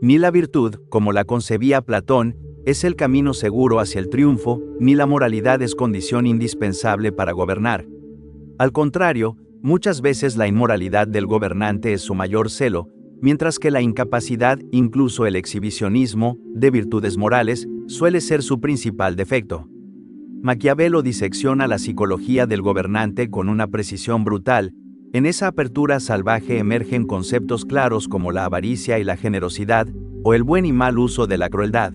Ni la virtud, como la concebía Platón, es el camino seguro hacia el triunfo, ni la moralidad es condición indispensable para gobernar. Al contrario, muchas veces la inmoralidad del gobernante es su mayor celo, mientras que la incapacidad, incluso el exhibicionismo, de virtudes morales, suele ser su principal defecto. Maquiavelo disecciona la psicología del gobernante con una precisión brutal. En esa apertura salvaje emergen conceptos claros como la avaricia y la generosidad, o el buen y mal uso de la crueldad.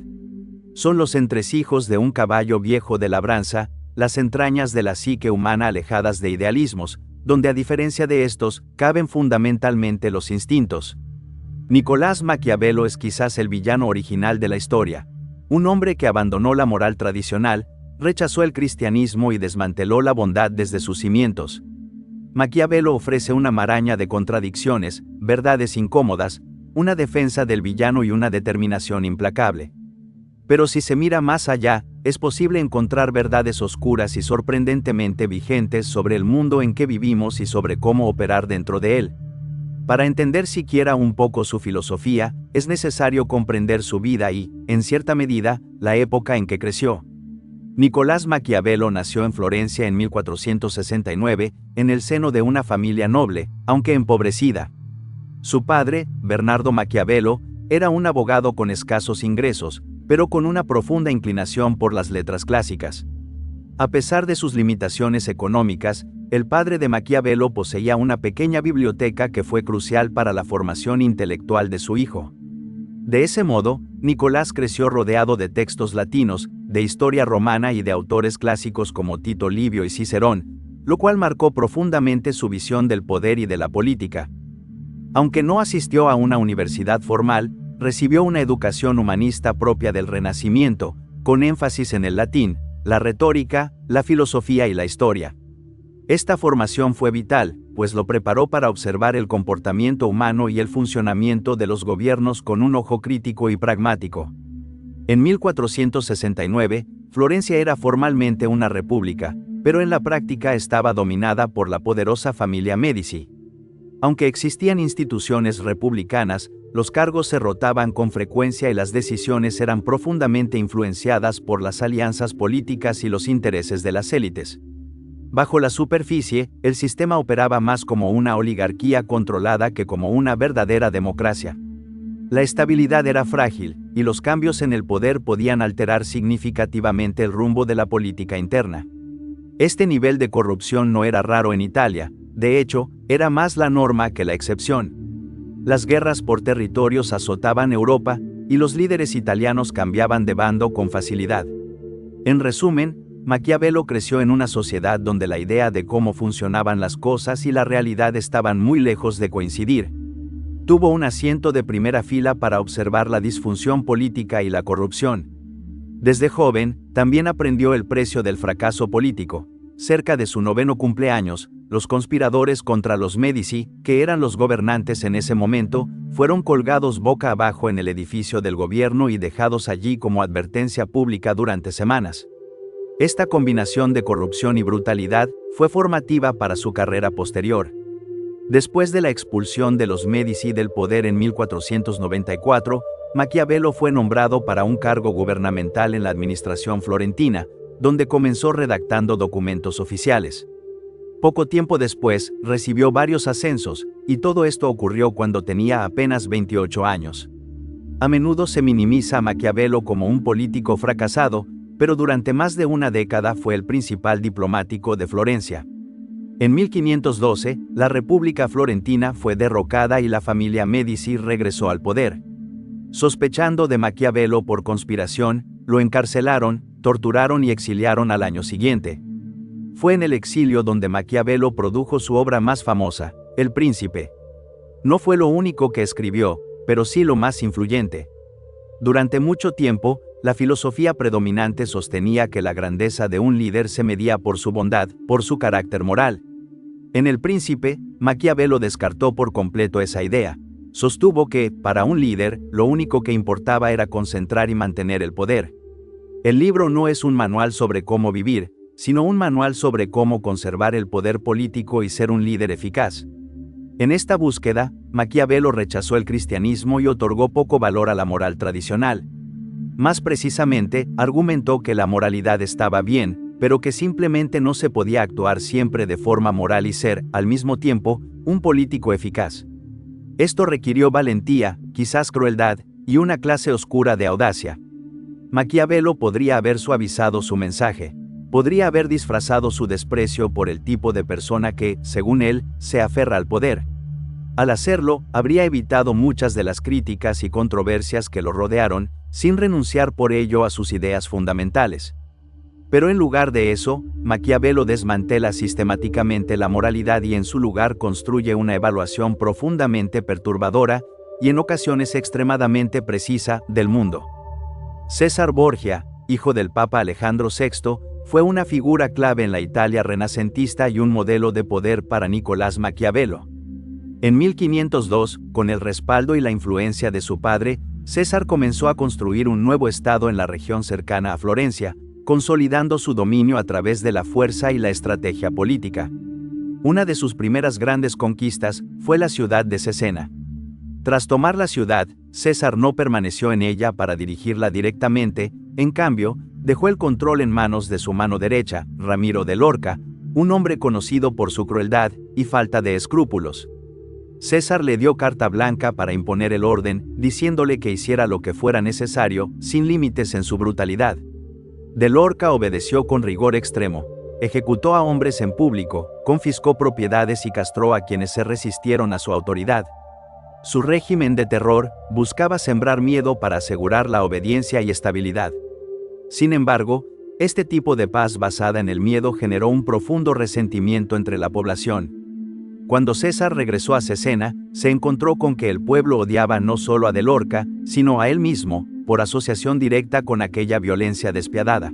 Son los entresijos de un caballo viejo de labranza, las entrañas de la psique humana alejadas de idealismos, donde a diferencia de estos, caben fundamentalmente los instintos. Nicolás Maquiavelo es quizás el villano original de la historia, un hombre que abandonó la moral tradicional, rechazó el cristianismo y desmanteló la bondad desde sus cimientos. Maquiavelo ofrece una maraña de contradicciones, verdades incómodas, una defensa del villano y una determinación implacable. Pero si se mira más allá, es posible encontrar verdades oscuras y sorprendentemente vigentes sobre el mundo en que vivimos y sobre cómo operar dentro de él. Para entender siquiera un poco su filosofía, es necesario comprender su vida y, en cierta medida, la época en que creció. Nicolás Maquiavelo nació en Florencia en 1469, en el seno de una familia noble, aunque empobrecida. Su padre, Bernardo Maquiavelo, era un abogado con escasos ingresos, pero con una profunda inclinación por las letras clásicas. A pesar de sus limitaciones económicas, el padre de Maquiavelo poseía una pequeña biblioteca que fue crucial para la formación intelectual de su hijo. De ese modo, Nicolás creció rodeado de textos latinos, de historia romana y de autores clásicos como Tito Livio y Cicerón, lo cual marcó profundamente su visión del poder y de la política. Aunque no asistió a una universidad formal, recibió una educación humanista propia del Renacimiento, con énfasis en el latín, la retórica, la filosofía y la historia. Esta formación fue vital, pues lo preparó para observar el comportamiento humano y el funcionamiento de los gobiernos con un ojo crítico y pragmático. En 1469, Florencia era formalmente una república, pero en la práctica estaba dominada por la poderosa familia Médici. Aunque existían instituciones republicanas, los cargos se rotaban con frecuencia y las decisiones eran profundamente influenciadas por las alianzas políticas y los intereses de las élites. Bajo la superficie, el sistema operaba más como una oligarquía controlada que como una verdadera democracia. La estabilidad era frágil, y los cambios en el poder podían alterar significativamente el rumbo de la política interna. Este nivel de corrupción no era raro en Italia, de hecho, era más la norma que la excepción. Las guerras por territorios azotaban Europa, y los líderes italianos cambiaban de bando con facilidad. En resumen, Maquiavelo creció en una sociedad donde la idea de cómo funcionaban las cosas y la realidad estaban muy lejos de coincidir. Tuvo un asiento de primera fila para observar la disfunción política y la corrupción. Desde joven, también aprendió el precio del fracaso político. Cerca de su 9º cumpleaños, los conspiradores contra los Médici, que eran los gobernantes en ese momento, fueron colgados boca abajo en el edificio del gobierno y dejados allí como advertencia pública durante semanas. Esta combinación de corrupción y brutalidad fue formativa para su carrera posterior. Después de la expulsión de los Médici del poder en 1494, Maquiavelo fue nombrado para un cargo gubernamental en la administración florentina, donde comenzó redactando documentos oficiales. Poco tiempo después, recibió varios ascensos, y todo esto ocurrió cuando tenía apenas 28 años. A menudo se minimiza a Maquiavelo como un político fracasado, pero durante más de una década fue el principal diplomático de Florencia. En 1512, la República Florentina fue derrocada y la familia Médici regresó al poder. Sospechando de Maquiavelo por conspiración, lo encarcelaron, torturaron y exiliaron al año siguiente. Fue en el exilio donde Maquiavelo produjo su obra más famosa, El Príncipe. No fue lo único que escribió, pero sí lo más influyente. Durante mucho tiempo, la filosofía predominante sostenía que la grandeza de un líder se medía por su bondad, por su carácter moral. En El Príncipe, Maquiavelo descartó por completo esa idea. Sostuvo que, para un líder, lo único que importaba era concentrar y mantener el poder. El libro no es un manual sobre cómo vivir, sino un manual sobre cómo conservar el poder político y ser un líder eficaz. En esta búsqueda, Maquiavelo rechazó el cristianismo y otorgó poco valor a la moral tradicional. Más precisamente, argumentó que la moralidad estaba bien, pero que simplemente no se podía actuar siempre de forma moral y ser, al mismo tiempo, un político eficaz. Esto requirió valentía, quizás crueldad, y una clase oscura de audacia. Maquiavelo podría haber suavizado su mensaje, podría haber disfrazado su desprecio por el tipo de persona que, según él, se aferra al poder. Al hacerlo, habría evitado muchas de las críticas y controversias que lo rodearon, sin renunciar por ello a sus ideas fundamentales. Pero en lugar de eso, Maquiavelo desmantela sistemáticamente la moralidad y en su lugar construye una evaluación profundamente perturbadora y en ocasiones extremadamente precisa del mundo. César Borgia, hijo del Papa Alejandro VI, fue una figura clave en la Italia renacentista y un modelo de poder para Nicolás Maquiavelo. En 1502, con el respaldo y la influencia de su padre, César comenzó a construir un nuevo estado en la región cercana a Florencia, consolidando su dominio a través de la fuerza y la estrategia política. Una de sus primeras grandes conquistas fue la ciudad de Cesena. Tras tomar la ciudad, César no permaneció en ella para dirigirla directamente, en cambio, dejó el control en manos de su mano derecha, Ramiro de Lorca, un hombre conocido por su crueldad y falta de escrúpulos. César le dio carta blanca para imponer el orden, diciéndole que hiciera lo que fuera necesario, sin límites en su brutalidad. De Lorca obedeció con rigor extremo, ejecutó a hombres en público, confiscó propiedades y castró a quienes se resistieron a su autoridad. Su régimen de terror buscaba sembrar miedo para asegurar la obediencia y estabilidad. Sin embargo, este tipo de paz basada en el miedo generó un profundo resentimiento entre la población. Cuando César regresó a Cesena, se encontró con que el pueblo odiaba no solo a de Lorca, sino a él mismo, por asociación directa con aquella violencia despiadada.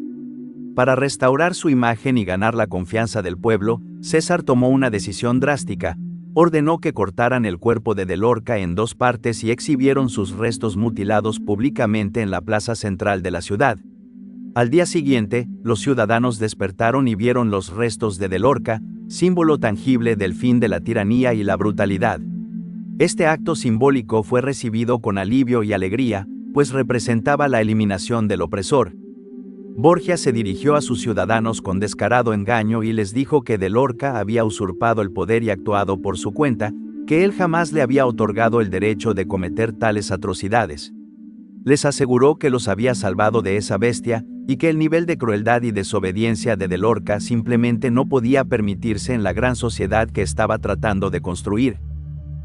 Para restaurar su imagen y ganar la confianza del pueblo, César tomó una decisión drástica. Ordenó que cortaran el cuerpo de Lorca en dos partes y exhibieron sus restos mutilados públicamente en la plaza central de la ciudad. Al día siguiente, los ciudadanos despertaron y vieron los restos de Lorca, símbolo tangible del fin de la tiranía y la brutalidad. Este acto simbólico fue recibido con alivio y alegría, pues representaba la eliminación del opresor. Borgia se dirigió a sus ciudadanos con descarado engaño y les dijo que de Lorca había usurpado el poder y actuado por su cuenta, que él jamás le había otorgado el derecho de cometer tales atrocidades. Les aseguró que los había salvado de esa bestia, y que el nivel de crueldad y desobediencia de Lorca simplemente no podía permitirse en la gran sociedad que estaba tratando de construir.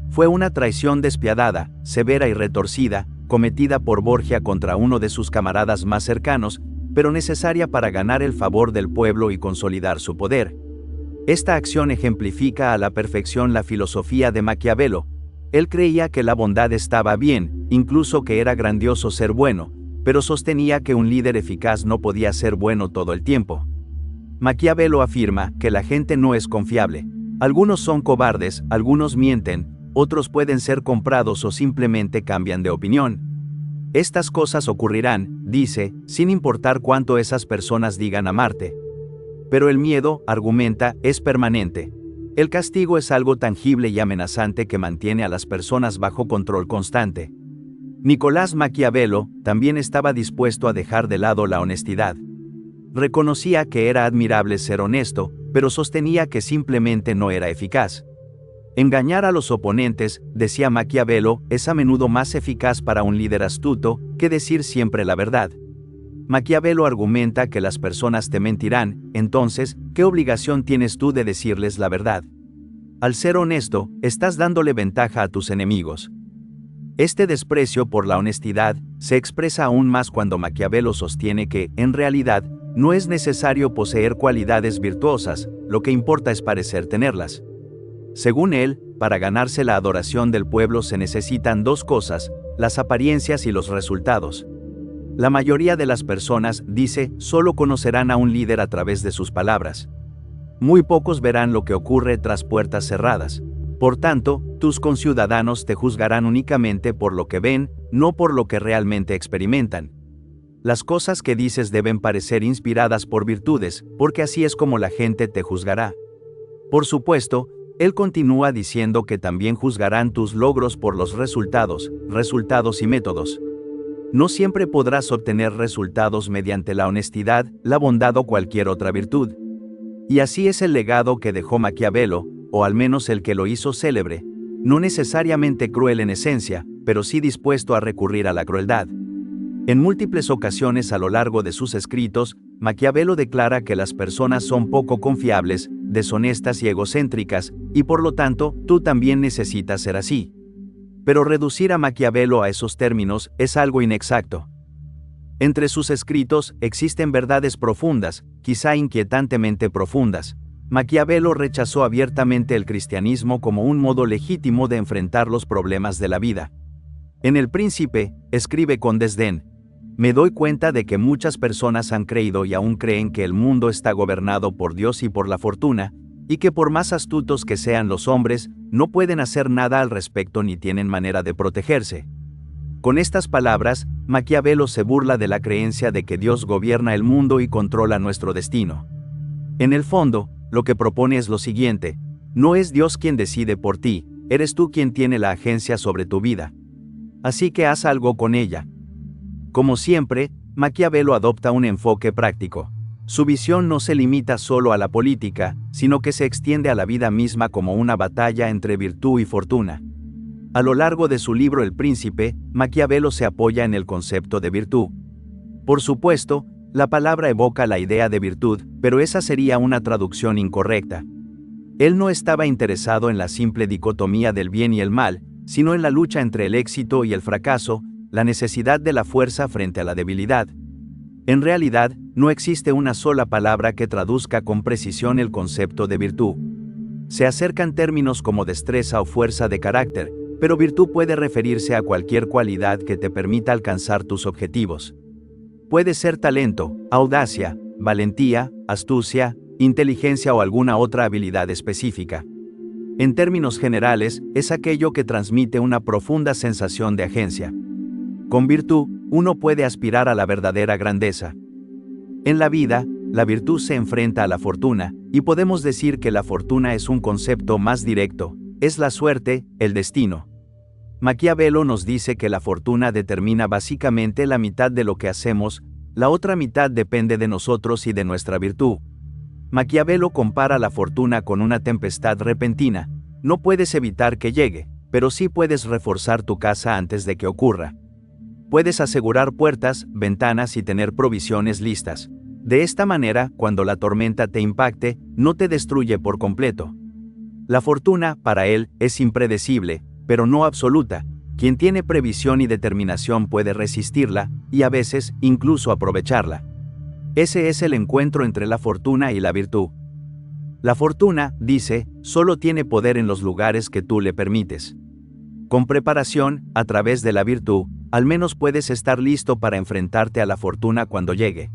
Fue una traición despiadada, severa y retorcida, cometida por Borgia contra uno de sus camaradas más cercanos, pero necesaria para ganar el favor del pueblo y consolidar su poder. Esta acción ejemplifica a la perfección la filosofía de Maquiavelo. Él creía que la bondad estaba bien, incluso que era grandioso ser bueno, pero sostenía que un líder eficaz no podía ser bueno todo el tiempo. Maquiavelo afirma que la gente no es confiable. Algunos son cobardes, algunos mienten, otros pueden ser comprados o simplemente cambian de opinión. Estas cosas ocurrirán, dice, sin importar cuánto esas personas digan amarte. Pero el miedo, argumenta, es permanente. El castigo es algo tangible y amenazante que mantiene a las personas bajo control constante. Nicolás Maquiavelo también estaba dispuesto a dejar de lado la honestidad. Reconocía que era admirable ser honesto, pero sostenía que simplemente no era eficaz. Engañar a los oponentes, decía Maquiavelo, es a menudo más eficaz para un líder astuto que decir siempre la verdad. Maquiavelo argumenta que las personas te mentirán, entonces, ¿qué obligación tienes tú de decirles la verdad? Al ser honesto, estás dándole ventaja a tus enemigos. Este desprecio por la honestidad se expresa aún más cuando Maquiavelo sostiene que, en realidad, no es necesario poseer cualidades virtuosas, lo que importa es parecer tenerlas. Según él, para ganarse la adoración del pueblo se necesitan dos cosas, las apariencias y los resultados. La mayoría de las personas, dice, solo conocerán a un líder a través de sus palabras. Muy pocos verán lo que ocurre tras puertas cerradas. Por tanto, tus conciudadanos te juzgarán únicamente por lo que ven, no por lo que realmente experimentan. Las cosas que dices deben parecer inspiradas por virtudes, porque así es como la gente te juzgará. Por supuesto, Él continúa diciendo que también juzgarán tus logros por los resultados y métodos. No siempre podrás obtener resultados mediante la honestidad, la bondad o cualquier otra virtud. Y así es el legado que dejó Maquiavelo, o al menos el que lo hizo célebre, no necesariamente cruel en esencia, pero sí dispuesto a recurrir a la crueldad. En múltiples ocasiones a lo largo de sus escritos, Maquiavelo declara que las personas son poco confiables, deshonestas y egocéntricas, y por lo tanto, tú también necesitas ser así. Pero reducir a Maquiavelo a esos términos es algo inexacto. Entre sus escritos existen verdades profundas, quizá inquietantemente profundas. Maquiavelo rechazó abiertamente el cristianismo como un modo legítimo de enfrentar los problemas de la vida. En El Príncipe, escribe con desdén: me doy cuenta de que muchas personas han creído y aún creen que el mundo está gobernado por Dios y por la fortuna, y que por más astutos que sean los hombres, no pueden hacer nada al respecto ni tienen manera de protegerse. Con estas palabras, Maquiavelo se burla de la creencia de que Dios gobierna el mundo y controla nuestro destino. En el fondo, lo que propone es lo siguiente: no es Dios quien decide por ti, eres tú quien tiene la agencia sobre tu vida. Así que haz algo con ella. Como siempre, Maquiavelo adopta un enfoque práctico. Su visión no se limita solo a la política, sino que se extiende a la vida misma como una batalla entre virtud y fortuna. A lo largo de su libro El Príncipe, Maquiavelo se apoya en el concepto de virtud. Por supuesto, la palabra evoca la idea de virtud, pero esa sería una traducción incorrecta. Él no estaba interesado en la simple dicotomía del bien y el mal, sino en la lucha entre el éxito y el fracaso, la necesidad de la fuerza frente a la debilidad. En realidad, no existe una sola palabra que traduzca con precisión el concepto de virtud. Se acercan términos como destreza o fuerza de carácter, pero virtud puede referirse a cualquier cualidad que te permita alcanzar tus objetivos. Puede ser talento, audacia, valentía, astucia, inteligencia o alguna otra habilidad específica. En términos generales, es aquello que transmite una profunda sensación de agencia. Con virtud, uno puede aspirar a la verdadera grandeza. En la vida, la virtud se enfrenta a la fortuna, y podemos decir que la fortuna es un concepto más directo, es la suerte, el destino. Maquiavelo nos dice que la fortuna determina básicamente la mitad de lo que hacemos, la otra mitad depende de nosotros y de nuestra virtud. Maquiavelo compara la fortuna con una tempestad repentina. No puedes evitar que llegue, pero sí puedes reforzar tu casa antes de que ocurra. Puedes asegurar puertas, ventanas y tener provisiones listas. De esta manera, cuando la tormenta te impacte, no te destruye por completo. La fortuna, para él, es impredecible, pero no absoluta. Quien tiene previsión y determinación puede resistirla, y a veces, incluso aprovecharla. Ese es el encuentro entre la fortuna y la virtud. La fortuna, dice, solo tiene poder en los lugares que tú le permites. Con preparación, a través de la virtud, al menos puedes estar listo para enfrentarte a la fortuna cuando llegue.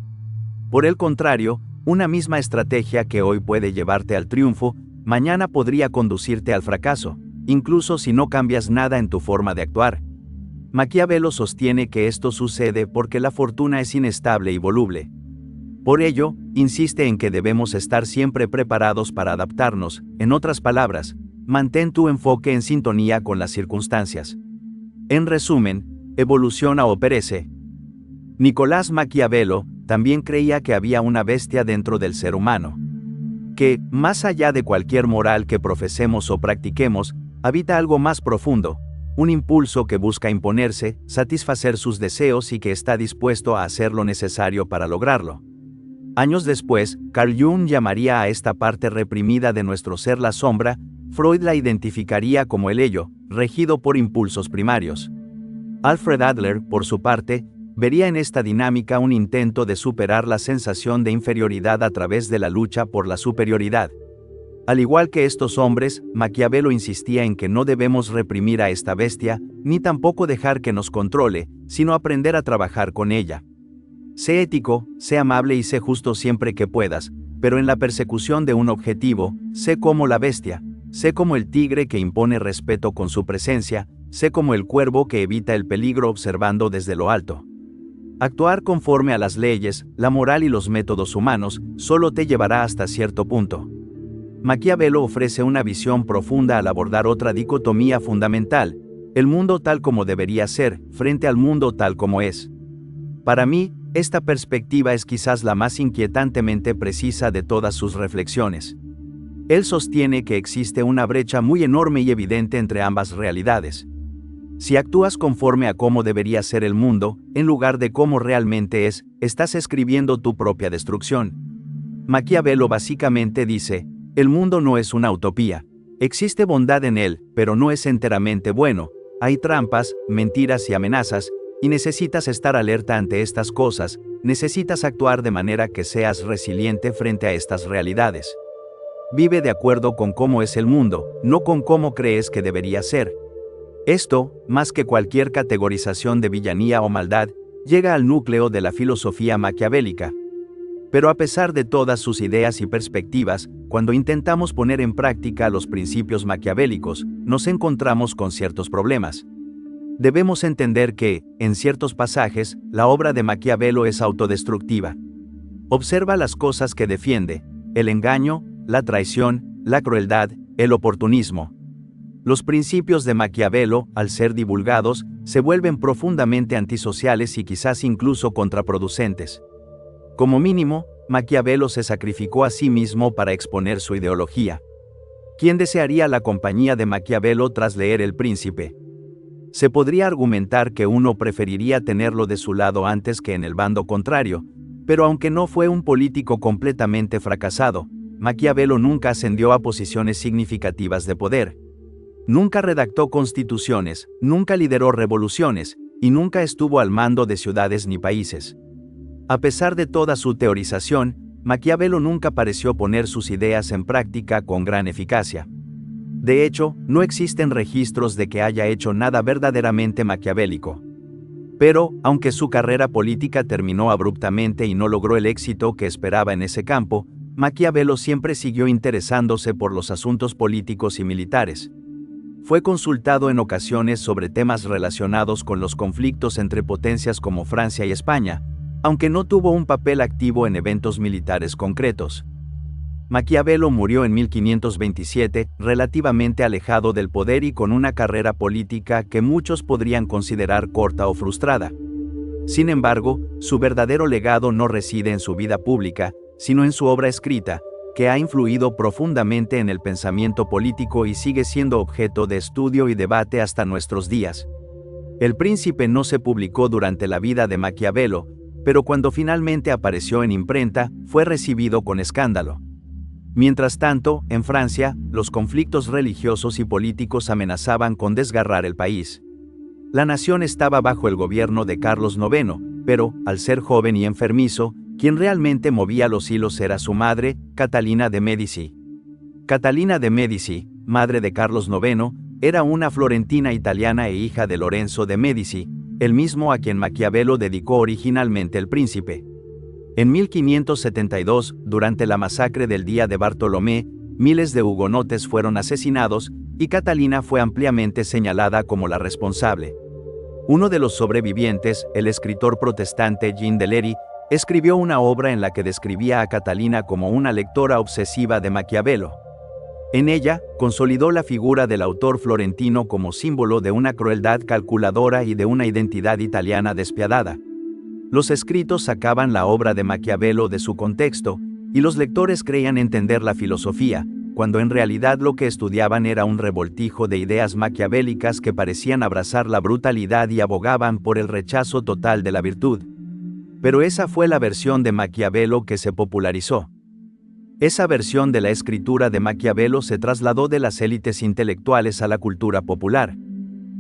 Por el contrario, una misma estrategia que hoy puede llevarte al triunfo, mañana podría conducirte al fracaso, incluso si no cambias nada en tu forma de actuar. Maquiavelo sostiene que esto sucede porque la fortuna es inestable y voluble. Por ello, insiste en que debemos estar siempre preparados para adaptarnos. En otras palabras, mantén tu enfoque en sintonía con las circunstancias. En resumen, evoluciona o perece. Nicolás Maquiavelo también creía que había una bestia dentro del ser humano, que, más allá de cualquier moral que profesemos o practiquemos, habita algo más profundo, un impulso que busca imponerse, satisfacer sus deseos y que está dispuesto a hacer lo necesario para lograrlo. Años después, Carl Jung llamaría a esta parte reprimida de nuestro ser la sombra. Freud la identificaría como el ello, regido por impulsos primarios. Alfred Adler, por su parte, vería en esta dinámica un intento de superar la sensación de inferioridad a través de la lucha por la superioridad. Al igual que estos hombres, Maquiavelo insistía en que no debemos reprimir a esta bestia, ni tampoco dejar que nos controle, sino aprender a trabajar con ella. Sé ético, sé amable y sé justo siempre que puedas, pero en la persecución de un objetivo, sé como la bestia, sé como el tigre que impone respeto con su presencia, sé como el cuervo que evita el peligro observando desde lo alto. Actuar conforme a las leyes, la moral y los métodos humanos, solo te llevará hasta cierto punto. Maquiavelo ofrece una visión profunda al abordar otra dicotomía fundamental: el mundo tal como debería ser, frente al mundo tal como es. Para mí, esta perspectiva es quizás la más inquietantemente precisa de todas sus reflexiones. Él sostiene que existe una brecha muy enorme y evidente entre ambas realidades. Si actúas conforme a cómo debería ser el mundo, en lugar de cómo realmente es, estás escribiendo tu propia destrucción. Maquiavelo básicamente dice: el mundo no es una utopía. Existe bondad en él, pero no es enteramente bueno. Hay trampas, mentiras y amenazas, y necesitas estar alerta ante estas cosas, necesitas actuar de manera que seas resiliente frente a estas realidades. Vive de acuerdo con cómo es el mundo, no con cómo crees que debería ser. Esto, más que cualquier categorización de villanía o maldad, llega al núcleo de la filosofía maquiavélica. Pero a pesar de todas sus ideas y perspectivas, cuando intentamos poner en práctica los principios maquiavélicos, nos encontramos con ciertos problemas. Debemos entender que, en ciertos pasajes, la obra de Maquiavelo es autodestructiva. Observa las cosas que defiende: el engaño, la traición, la crueldad, el oportunismo. Los principios de Maquiavelo, al ser divulgados, se vuelven profundamente antisociales y quizás incluso contraproducentes. Como mínimo, Maquiavelo se sacrificó a sí mismo para exponer su ideología. ¿Quién desearía la compañía de Maquiavelo tras leer El Príncipe? Se podría argumentar que uno preferiría tenerlo de su lado antes que en el bando contrario, pero aunque no fue un político completamente fracasado, Maquiavelo nunca ascendió a posiciones significativas de poder. Nunca redactó constituciones, nunca lideró revoluciones, y nunca estuvo al mando de ciudades ni países. A pesar de toda su teorización, Maquiavelo nunca pareció poner sus ideas en práctica con gran eficacia. De hecho, no existen registros de que haya hecho nada verdaderamente maquiavélico. Pero, aunque su carrera política terminó abruptamente y no logró el éxito que esperaba en ese campo, Maquiavelo siempre siguió interesándose por los asuntos políticos y militares. Fue consultado en ocasiones sobre temas relacionados con los conflictos entre potencias como Francia y España, aunque no tuvo un papel activo en eventos militares concretos. Maquiavelo murió en 1527, relativamente alejado del poder y con una carrera política que muchos podrían considerar corta o frustrada. Sin embargo, su verdadero legado no reside en su vida pública, sino en su obra escrita, que ha influido profundamente en el pensamiento político y sigue siendo objeto de estudio y debate hasta nuestros días. El Príncipe no se publicó durante la vida de Maquiavelo, pero cuando finalmente apareció en imprenta, fue recibido con escándalo. Mientras tanto, en Francia, los conflictos religiosos y políticos amenazaban con desgarrar el país. La nación estaba bajo el gobierno de Carlos IX, pero, al ser joven y enfermizo, quien realmente movía los hilos era su madre, Catalina de Médici. Catalina de Médici, madre de Carlos IX, era una florentina italiana e hija de Lorenzo de Médici, el mismo a quien Maquiavelo dedicó originalmente El Príncipe. En 1572, durante la masacre del Día de Bartolomé, miles de hugonotes fueron asesinados, y Catalina fue ampliamente señalada como la responsable. Uno de los sobrevivientes, el escritor protestante Jean Deleri, escribió una obra en la que describía a Catalina como una lectora obsesiva de Maquiavelo. En ella, consolidó la figura del autor florentino como símbolo de una crueldad calculadora y de una identidad italiana despiadada. Los escritos sacaban la obra de Maquiavelo de su contexto, y los lectores creían entender la filosofía, cuando en realidad lo que estudiaban era un revoltijo de ideas maquiavélicas que parecían abrazar la brutalidad y abogaban por el rechazo total de la virtud. Pero esa fue la versión de Maquiavelo que se popularizó. Esa versión de la escritura de Maquiavelo se trasladó de las élites intelectuales a la cultura popular.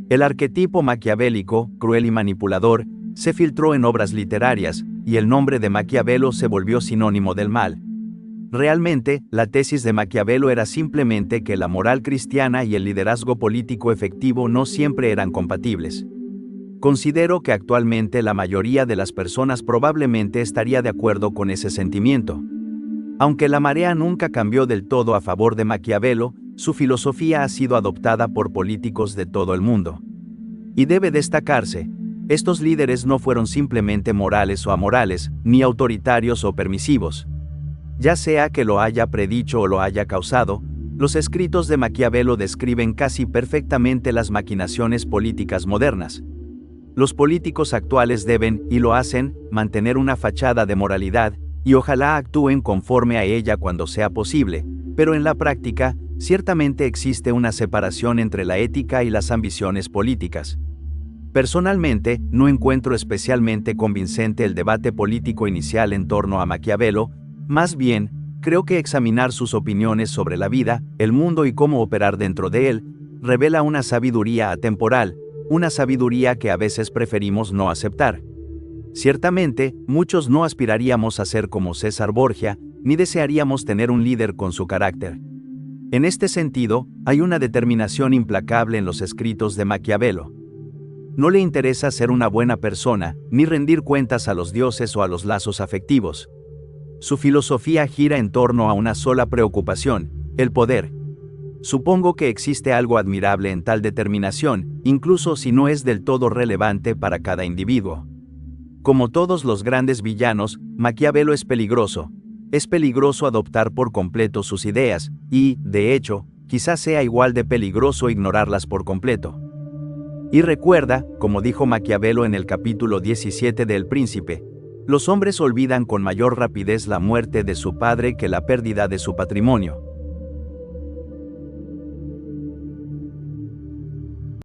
El arquetipo maquiavélico, cruel y manipulador, se filtró en obras literarias, y el nombre de Maquiavelo se volvió sinónimo del mal. Realmente, la tesis de Maquiavelo era simplemente que la moral cristiana y el liderazgo político efectivo no siempre eran compatibles. Considero que actualmente la mayoría de las personas probablemente estaría de acuerdo con ese sentimiento. Aunque la marea nunca cambió del todo a favor de Maquiavelo, su filosofía ha sido adoptada por políticos de todo el mundo. Y debe destacarse, estos líderes no fueron simplemente morales o amorales, ni autoritarios o permisivos. Ya sea que lo haya predicho o lo haya causado, los escritos de Maquiavelo describen casi perfectamente las maquinaciones políticas modernas. Los políticos actuales deben, y lo hacen, mantener una fachada de moralidad, y ojalá actúen conforme a ella cuando sea posible, pero en la práctica, ciertamente existe una separación entre la ética y las ambiciones políticas. Personalmente, no encuentro especialmente convincente el debate político inicial en torno a Maquiavelo, más bien, creo que examinar sus opiniones sobre la vida, el mundo y cómo operar dentro de él, revela una sabiduría atemporal, una sabiduría que a veces preferimos no aceptar. Ciertamente, muchos no aspiraríamos a ser como César Borgia, ni desearíamos tener un líder con su carácter. En este sentido, hay una determinación implacable en los escritos de Maquiavelo. No le interesa ser una buena persona, ni rendir cuentas a los dioses o a los lazos afectivos. Su filosofía gira en torno a una sola preocupación, el poder. Supongo que existe algo admirable en tal determinación, incluso si no es del todo relevante para cada individuo. Como todos los grandes villanos, Maquiavelo es peligroso. Es peligroso adoptar por completo sus ideas, y, de hecho, quizás sea igual de peligroso ignorarlas por completo. Y recuerda, como dijo Maquiavelo en el capítulo 17 de El Príncipe, los hombres olvidan con mayor rapidez la muerte de su padre que la pérdida de su patrimonio.